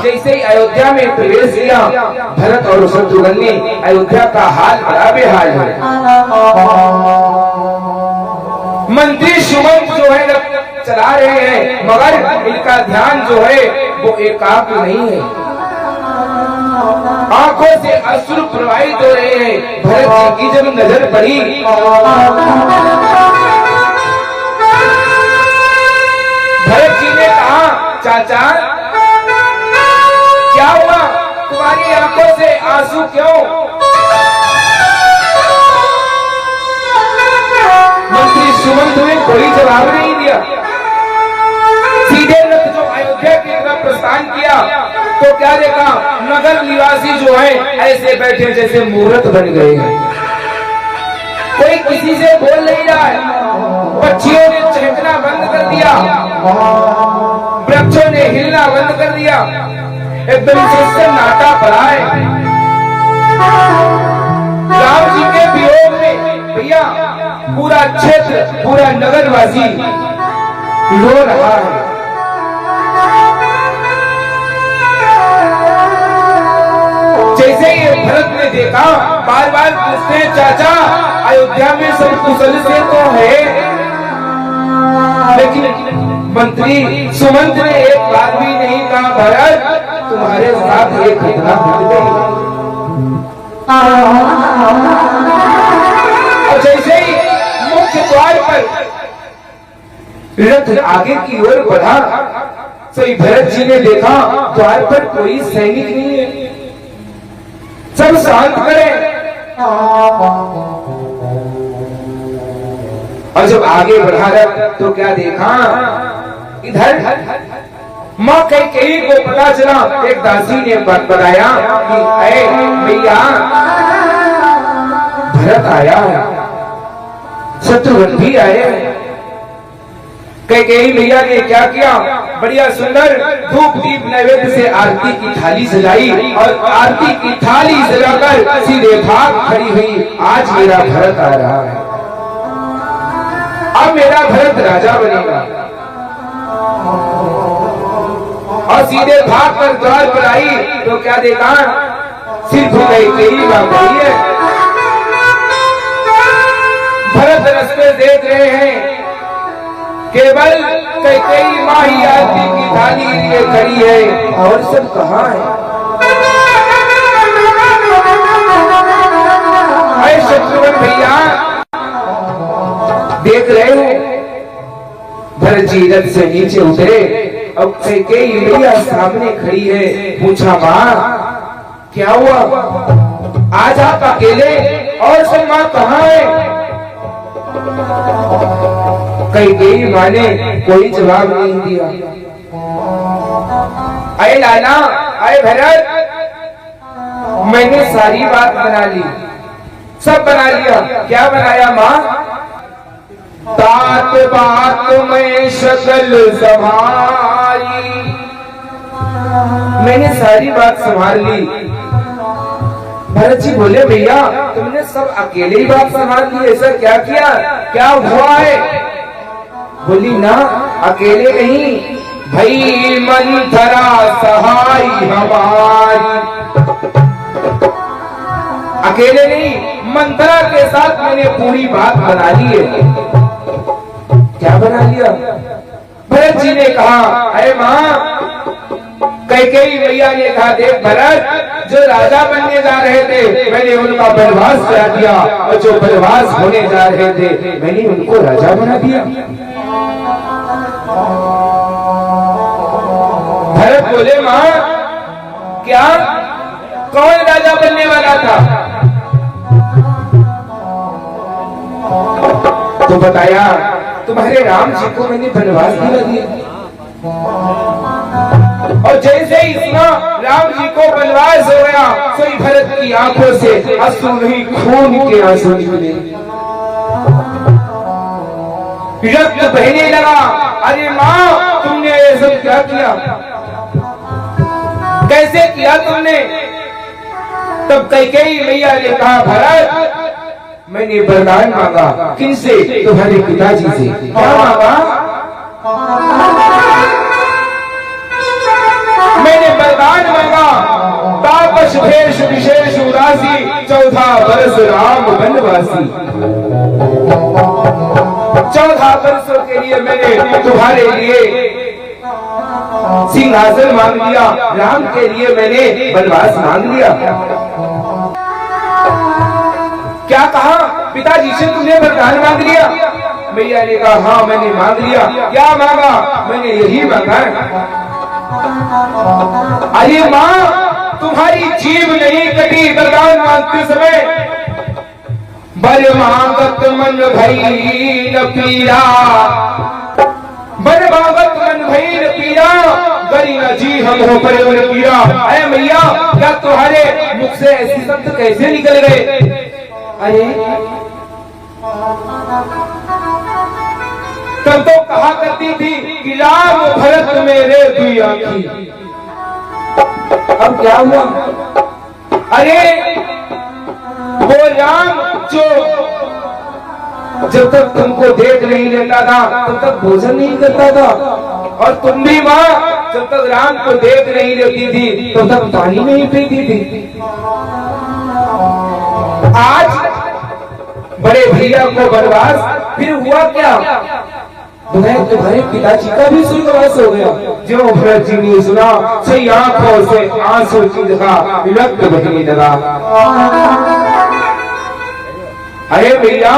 जैसे ही अयोध्या में प्रवेश किया भरत और शत्रुघ्न ने, अयोध्या का हाल बड़ा बेहाल है। मंत्री सुमंत जो है चला रहे हैं, मगर इनका ध्यान जो है वो एकाग्र नहीं है। आंखों से अश्रु प्रवाहित हो रहे हैं। भरत जी की जब नजर पड़ी, भरत जी ने कहा, चाचा क्या हुआ, तुम्हारी आंखों से आंसू क्यों? मंत्री सुमंत ने कोई जवाब नहीं दिया। सीधे रथ जो अयोध्या की तरफ प्रस्थान किया तो क्या देखा, नगर निवासी जो है ऐसे बैठे जैसे मूर्त बन गए हैं। कोई किसी से बोल नहीं रहा है। पक्षियों ने चहकना बंद कर दिया, वृक्षों ने हिलना बंद कर दिया, एकदम से सन्नाटा पड़ा है। राम जी के वियोग में भैया पूरा क्षेत्र, पूरा नगरवासी रो रहा है। जैसे ही भरत ने देखा, बार बार पूछते हैं, चाचा अयोध्या में सब कुशल से तो है, लेकिन मंत्री सुमंत ने एक बार भी नहीं कहा, भरत तुम्हारे साथ एक घटना घट गई। और जैसे ही मुख्य द्वार पर रथ आगे की ओर बढ़ा, तो भरत जी ने देखा द्वार पर कोई सैनिक नहीं है, सब शांत करें। और जब आगे बढ़ा रहा तो क्या देखा, इधर माँ कैकेयी को पता चला, एक दासी ने बताया कि भैया भरत आया है, शत्रुघ्न भी आए। कैकेयी भैया ने क्या किया, बढ़िया सुंदर धूप दीप नैवेद्य से आरती की थाली सजाई और आरती की थाली सजाकर सीधे भाग खड़ी हुई, आज मेरा भरत आ रहा है, अब मेरा भरत राजा बनेगा। और सीधे भाग कर द्वार पर आई तो क्या देखा, सिर्फ कैकेयी बात है। भरत रास्ते देख रहे हैं, केवल कैकेयी माँ ही आरती की थाली लिए खड़ी है, और सब कहाँ है? अरे शत्रुघ्न भैया देख रहे हो। भरत जी रथ से नीचे उतरे, अब कैकेयी भैया सामने खड़ी है। पूछा, माँ क्या हुआ, आज आप अकेले, और सब माँ कहाँ है? कैकेयी माँ ने कोई जवाब नहीं दिया। अरे लाला, अरे भरत, मैंने सारी बात बना ली, सब बना लिया। क्या बनाया माँ? तात बात में शकल संभाली, मैंने सारी बात संभाल ली। भरत जी बोले, भैया तुमने सब अकेले ही बात संभाल ली, ऐसा क्या किया, क्या हुआ है? बोली, ना अकेले नहीं, भई मंथरा सहाय हमारी, अकेले नहीं, मंथरा के साथ मैंने पूरी बात बना ली है। क्या बना लिया? भरत जी ने कहा, अरे माँ, कैकेयी भैया ने कहा, देख भरत, जो राजा बनने जा रहे थे मैंने उनका वनवास करा दिया, और जो वनवास होने जा रहे थे मैंने उनको राजा बना दिया। भरत बोले, माँ क्या, कौन राजा बनने वाला था? तो बताया, तुम्हारे राम जी को मैंने वनवास दिला दिया। और जैसे ही सुना राम जी को वनवास हो गया, सोई भरत की आंखों से आंसू नहीं, खून के आंसू निकले, रक्त बहने लगा। अरे माँ, तुमने ये सब क्या किया, कैसे किया तुमने? तब कैकेयी मैया ने कहा, भरत मैंने वरदान मांगा, किनसे? तुम्हारे पिताजी से। क्या मांगा? होश भेष विशेष उदासी 14 वर्ष राम वनवासी। 14 वर्षों के लिए मैंने तुम्हारे लिए सिंहासन मांग लिया, राम के लिए मैंने वनवास मांग लिया। क्या कहा? पिताजी से तुमने वरदान मांग लिया? मैया ने कहा हाँ मैंने मांग लिया। क्या मांगा? मैंने यही मांगा। अरे माँ तुम्हारी जीभ नहीं कटी वरदान मांगते समय। बर मांगत मन भई न पीरा, बर मांगत मन भई न पीरा, गरी न जी हम हो पर पीरा। अरे मैया क्या तुम्हारे मुख से ऐसे शब्द कैसे निकल गए? अरे तब तो कहा करती थी कि राम भरत मेरे दुई आँखी। अब क्या हुआ? अरे वो राम जो जब तक तुमको देख नहीं लेता था तब तक भोजन नहीं करता था, और तुम भी माँ जब तक राम को देख नहीं लेती थी तब तक पानी नहीं पीती थी। आज बड़े भैया को वनवास, फिर हुआ क्या? तुम्हारे पिताजी का भी स्वर्गवास हो गया। जो भरत जी ने सुना सही आंखों से आंसू की जगह विलक्त बहने लगा। अरे भैया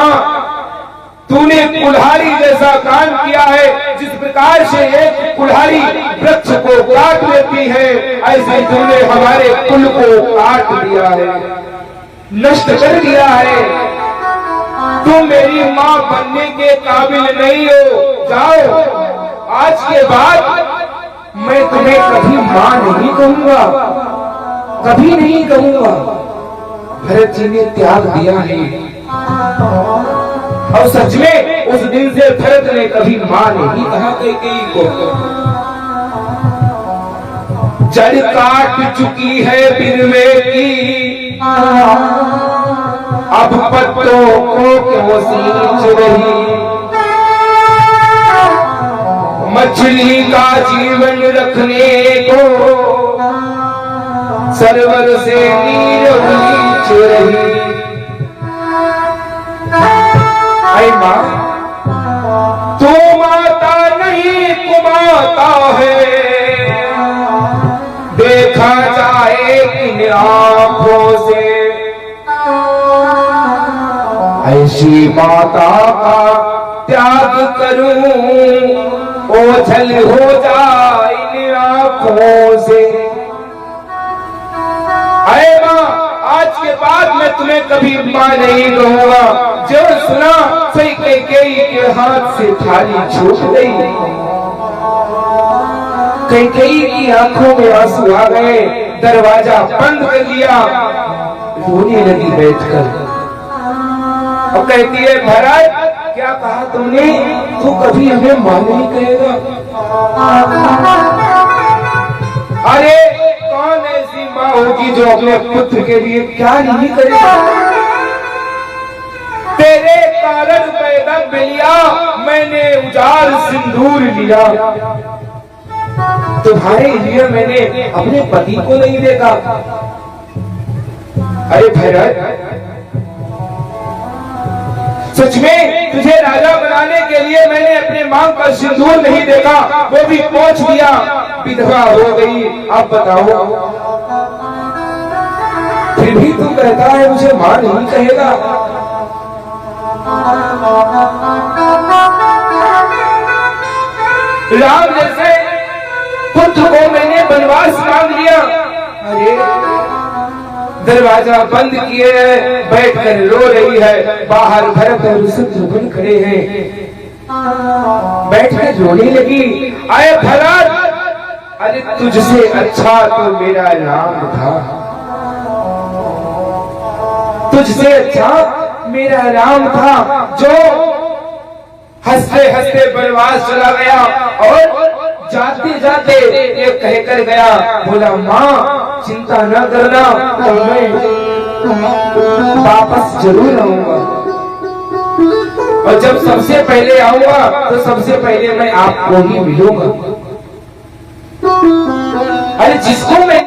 तूने कुल्हाड़ी जैसा काम किया है। जिस प्रकार से एक कुल्हाड़ी वृक्ष को काट लेती है, ऐसे तूने हमारे कुल को काट दिया है, नष्ट कर दिया है। तुम मेरी माँ बनने के काबिल नहीं हो। जाओ, आज के बाद मैं तुम्हें कभी माँ नहीं कहूंगा, कभी नहीं कहूंगा। भरत जी ने त्याग दिया है, और सच में उस दिन से भरत ने कभी माँ नहीं कहा कैकेयी को। जड़ काट चुकी है बिरवे की, अब पत्तों को क्यों सींच रही। मछली का जीवन रखने को सरवर से नीर खींच रही। आई माँ तू माता नहीं कुमाता है, देखा जाए इन आंखों से। ऐसी माता का त्याग करूं ओझल हो जाए इन आंखों से। अरे माँ आज के बाद मैं तुम्हें कभी माँ नहीं कहूंगा। जो सुना सही कैकेयी के हाथ से थाली छूट गई। कैकेयी की आंखों में आंसू आ गए, दरवाजा बंद कर दिया, रोने लगी बैठकर। और कहती है भरत क्या कहा तुमने? तू कभी हमें मां नहीं कहेगा? अरे कौन ऐसी माँ होगी जो अपने पुत्र के लिए क्या नहीं करेगा? तेरे कारण पैदा लिया मैंने उजाड़ सिंदूर लिया, तुम्हारे लिए मैंने अपने पति को नहीं देखा। अरे भरत सच में तुझे राजा बनाने के लिए मैंने अपने मांग का सिंदूर नहीं देखा, वो भी पहुंच दिया, विधवा हो गई। अब बताओ फिर भी तू कहता है मुझे मां नहीं कहेगा। राम जैसे पुत्र को मैंने वनवास मांग लिया। अरे दरवाजा बंद किए बैठकर रो रही है, बाहर भरत और शत्रुघ्न खड़े हैं, बैठकर रोने लगी। आए भरत अरे तुझसे अच्छा तो मेरा राम था, तुझसे अच्छा मेरा राम था जो हंसते हंसते वनवास चला गया और जाते जाते ये कहकर गया, बोला माँ चिंता न करना, तो मैं वापस जरूर आऊंगा, और जब सबसे पहले आऊंगा तो सबसे पहले मैं आपको ही मिलूंगा। अरे जिसको मैं